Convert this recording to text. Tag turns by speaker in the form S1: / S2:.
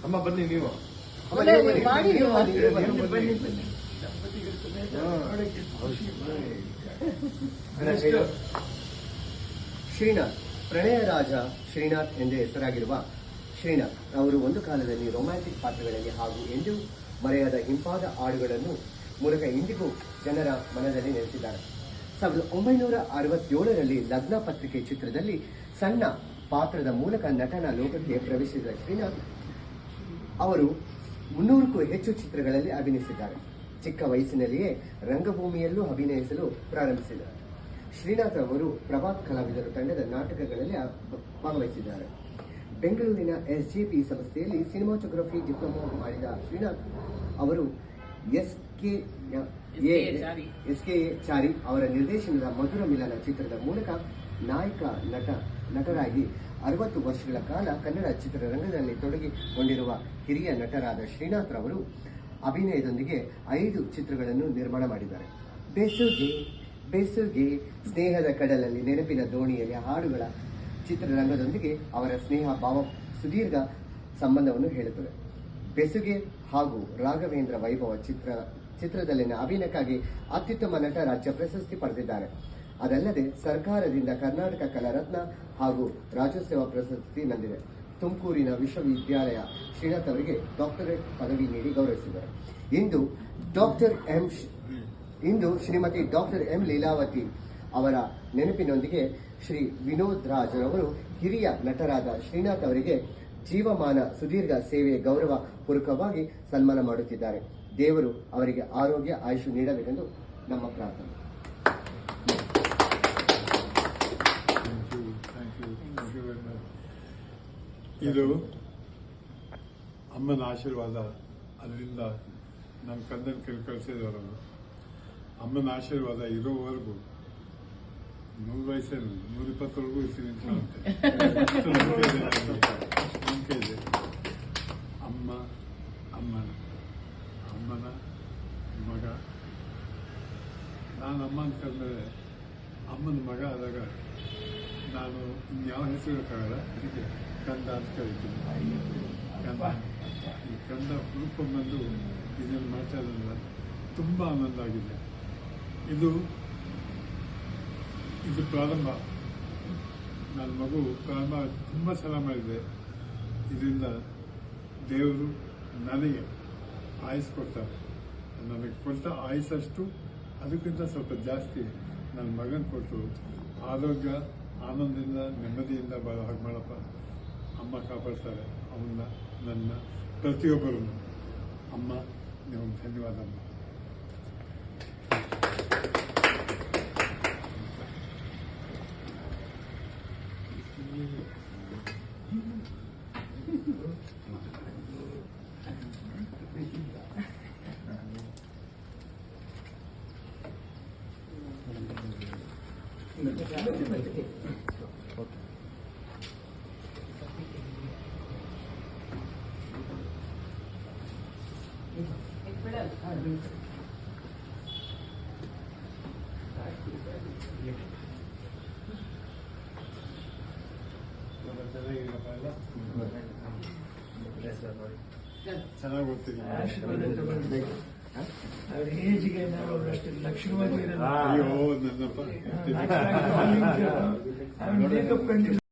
S1: ಅಮ್ಮ ಬನ್ನಿ ನೀವು.
S2: ಶ್ರೀನಾಥ್ ಪ್ರಣಯ ರಾಜ ಶ್ರೀನಾಥ್ ಎಂದೇ ಹೆಸರಾಗಿರುವ ಶ್ರೀನಾಥ್ ಅವರು ಒಂದು ಕಾಲದಲ್ಲಿ ರೊಮ್ಯಾಂಟಿಕ್ ಪಾತ್ರಗಳಲ್ಲಿ ಹಾಗೂ ಎಂದೂ ಮರೆಯಾದ ಇಂಪಾದ ಹಾಡುಗಳನ್ನು ಮೂಲಕ ಇಂದಿಗೂ ಜನರ ಮನದಲ್ಲಿ ನೆಲೆಸಿದ್ದಾರೆ. 1967ರಲ್ಲಿ ಲಗ್ನ ಪತ್ರಿಕೆ ಚಿತ್ರದಲ್ಲಿ ಸಣ್ಣ ಪಾತ್ರದ ಮೂಲಕ ನಟನ ಲೋಕಕ್ಕೆ ಪ್ರವೇಶಿಸಿದ ಶ್ರೀನಾಥ್ ಅವರು 300ಕ್ಕೂ ಹೆಚ್ಚು ಚಿತ್ರಗಳಲ್ಲಿ ಅಭಿನಯಿಸಿದ್ದಾರೆ. ಚಿಕ್ಕ ವಯಸ್ಸಿನಲ್ಲಿಯೇ ರಂಗಭೂಮಿಯಲ್ಲೂ ಅಭಿನಯಿಸಲು ಪ್ರಾರಂಭಿಸಿದ್ದಾರೆ. ಶ್ರೀನಾಥ್ ಅವರು ಪ್ರಭಾತ್ ಕಲಾವಿದರು ತಂಡದ ನಾಟಕಗಳಲ್ಲಿ ಭಾಗವಹಿಸಿದ್ದಾರೆ. ಬೆಂಗಳೂರಿನ SJP ಸಂಸ್ಥೆಯಲ್ಲಿ ಸಿನಿಮಾಟೋಗ್ರಫಿ ಡಿಪ್ಲೊಮಾ ಮಾಡಿದ ಶ್ರೀನಾಥ್ ಅವರು SKA ಚಾರಿ ಅವರ ನಿರ್ದೇಶನದ ಮಧುರ ಮಿಲನ ಚಿತ್ರದ ಮೂಲಕ ನಾಯಕ ನಟರಾಗಿ 60 ವರ್ಷಗಳ ಕಾಲ ಕನ್ನಡ ಚಿತ್ರರಂಗದಲ್ಲಿ ತೊಡಗಿಕೊಂಡಿರುವ ಹಿರಿಯ ನಟರಾದ ಶ್ರೀನಾಥ್ ರವರು ಅಭಿನಯದೊಂದಿಗೆ 5 ಚಿತ್ರಗಳನ್ನು ನಿರ್ಮಾಣ ಮಾಡಿದ್ದಾರೆ. ಬೆಸುಗೆ, ಸ್ನೇಹದ ಕಡಲಲ್ಲಿ, ನೆನಪಿನ ದೋಣಿಯಲ್ಲಿ ಹಾಡುಗಳ ಚಿತ್ರರಂಗದೊಂದಿಗೆ ಅವರ ಸ್ನೇಹ ಭಾವ ಸುದೀರ್ಘ ಸಂಬಂಧವನ್ನು ಹೇಳುತ್ತದೆ. ಬೆಸುಗೆ ಹಾಗೂ ರಾಘವೇಂದ್ರ ವೈಭವ ಚಿತ್ರದಲ್ಲಿನ ಅಭಿನಯಕ್ಕಾಗಿ ಅತ್ಯುತ್ತಮ ನಟ ರಾಜ್ಯ ಪ್ರಶಸ್ತಿ ಪಡೆದಿದ್ದಾರೆ. ಅದಲ್ಲದೆ ಸರ್ಕಾರದಿಂದ ಕರ್ನಾಟಕ ಕಲಾರತ್ನ ಹಾಗೂ ರಾಜ್ಯೋತ್ಸವ ಪ್ರಶಸ್ತಿ ಬಂದಿದೆ. ತುಮಕೂರಿನ ವಿಶ್ವವಿದ್ಯಾಲಯ ಶ್ರೀನಾಥ್ ಅವರಿಗೆ ಡಾಕ್ಟರೇಟ್ ಪದವಿ ನೀಡಿ ಗೌರವಿಸಿದ್ದಾರೆ. ಇಂದು ಶ್ರೀಮತಿ ಡಾಕ್ಟರ್ ಎಂ ಲೀಲಾವತಿ ಅವರ ನೆನಪಿನೊಂದಿಗೆ ಶ್ರೀ ವಿನೋದ್ ರಾಜ್ ರವರು ಹಿರಿಯ ನಟರಾದ ಶ್ರೀನಾಥ್ ಅವರಿಗೆ ಜೀವಮಾನ ಸುದೀರ್ಘ ಸೇವೆಯ ಗೌರವ ಪೂರ್ವಕವಾಗಿ ಸನ್ಮಾನ ಮಾಡುತ್ತಿದ್ದಾರೆ. ದೇವರು ಅವರಿಗೆ ಆರೋಗ್ಯ ಆಯುಷು ನೀಡಬೇಕೆಂದು ನಮ್ಮ ಪ್ರಾರ್ಥನೆ.
S3: ಇದು ಅಮ್ಮನ ಆಶೀರ್ವಾದ. ಅದರಿಂದ ನಮ್ಮ ಕಂದನ ಕಳಿಸಿದವರು ಅಮ್ಮನ ಆಶೀರ್ವಾದ ಇರೋವರೆಗೂ 100 ವಯಸ್ಸಲ್ಲಿ 120ವರೆಗೂ ಇರ್ತೀನಿ ಅಂತ ನಂಬಿಕೆ ಇದೆ. ಅಮ್ಮನ ಮಗ ನಾನು ಅಮ್ಮ ಅಂತ ಕರೆದ್ರೆ ಅಮ್ಮನ ಮಗ ಆದಾಗ ನಾನು ಇನ್ಯಾವ ಹೆಸರು ಇರೋಕ್ಕಾಗಲ್ಲ. ಅದಕ್ಕೆ ಕಂದ ಅಂತ ಕರಿತೀನಿ. ಈ ಕಂದ ಹುಡುಕೊಂಡ್ಬಂದು ಇದನ್ನು ಮಾಡ್ತಾ ಇದ್ರಲ್ಲ ತುಂಬ ಆನಂದ ಆಗಿದೆ. ಇದು ಪ್ರಾರಂಭ. ನನ್ನ ಮಗು ಪ್ರಾರಂಭ ತುಂಬ ಸಲ ಮಾಡಿದೆ. ಇದರಿಂದ ದೇವರು ನನಗೆ ಆಯುಸ್ ಕೊಡ್ತಾರೆ. ನನಗೆ ಕೊಟ್ಟ ಆಯುಸಷ್ಟು ಅದಕ್ಕಿಂತ ಸ್ವಲ್ಪ ಜಾಸ್ತಿ ನನ್ನ ಮಗನ ಕೊಟ್ಟು ಆರೋಗ್ಯ ಆನಂದದಿಂದ ನೆಮ್ಮದಿಯಿಂದ ಹಾಗೆ ಮಾಡಪ್ಪ. ಅಮ್ಮ ಕಾಪಾಡ್ತಾರೆ ಅವನ್ನ, ನನ್ನ ಪ್ರತಿಯೊಬ್ಬರೂ. ಅಮ್ಮ ನಿಮಗೆ ಧನ್ಯವಾದ ಅಮ್ಮ. ಚೆನ್ನಾಗಿ ಓದ್ತೀನಿ.
S4: ಅವ್ರ ಏಜ್ಗೆ ನಾವು ಅಷ್ಟು ಲಕ್ಷಣವಾಗಿ
S3: ಅಯ್ಯೋ ನನ್ನಪ್ಪ